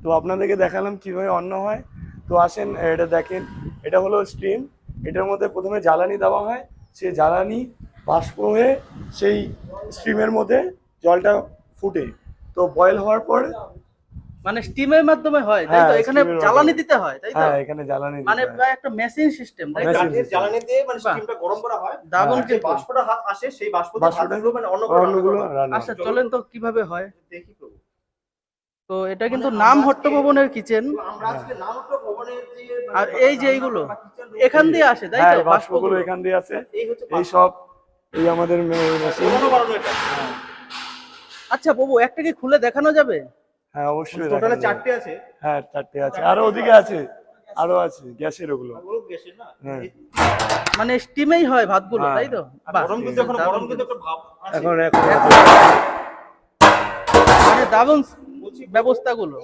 তো আপনাদেরকে দেখালাম কিভাবে অন্ন হয়। তো আসেন এটা দেখেন, এটা হলো স্টিম। এটার মধ্যে প্রথমে জ্বালানি দেওয়া হয়, সেই জ্বালানি বাষ্প হয়ে সেই স্টিমের মধ্যে জলটা ফুটে, তো বয়েল হওয়ার পর মানে স্টিমের মাধ্যমে হয়, তাই হ্যাঁ তো? এখানে স্টিমের জ্বালানি মাধ্যমে, দিতে হয়, তাই তো? হ্যাঁ এখানে জ্বালানি মানে দিতে হয়। প্রায় একটা মেশিন সিস্টেম, তাই তো? Machine কাঠের system। জ্বালানি দিয়ে মানে বাহ। স্টিমটা গরম করা হয়। দারুণ আর যে কিন্তু। বাষ্পটা আসে সেই বাষ্প দিয়ে বাষ্পটা ভাতগুলো মানে অন্নগুলো রান্না অন্নগুলো করা হয়। রান্না আচ্ছা হয়। চলেন তো কিভাবে হয়। দেখি প্রভু। তো এটা কিন্তু মানে নাম আমরা হট্ট আজকে- ভবনের কিচেন। তো আমরা আজকে নামক ভবনের যে মানে আর এই যে এইগুলো রান্নাঘর বা kitchen room, এখান দিয়ে আসে, তাই হ্যাঁ তো? এই বাষ্পগুলো বাষ্পগুলো। এখান দিয়ে আছে, এই হচ্ছে এই সব এই আমাদের মেশিন। পুরোনো বানানো এটা। আচ্ছা বাবু, একটা কি খুলে দেখানো যাবে? হ্যাঁ অবশ্যই টোটালে দেখানো যাবে। 4টে আছে। হ্যাঁ 4টে আছে, আরো ওদিকে আছে, আরো আছে গ্যাসের ওগুলো। ওগুলো গ্যাসের না। হ্যাঁ মানে স্টিমেই হয় ভাতগুলো, হ্যাঁ। তাই তো? আর বাহ, গরম কিন্তু এখন দারুণ গরম কিন্তু কিন্তু। একটা ভাব আছে। এখন এখন মানে দারুণ ব্যবস্থাগুলো।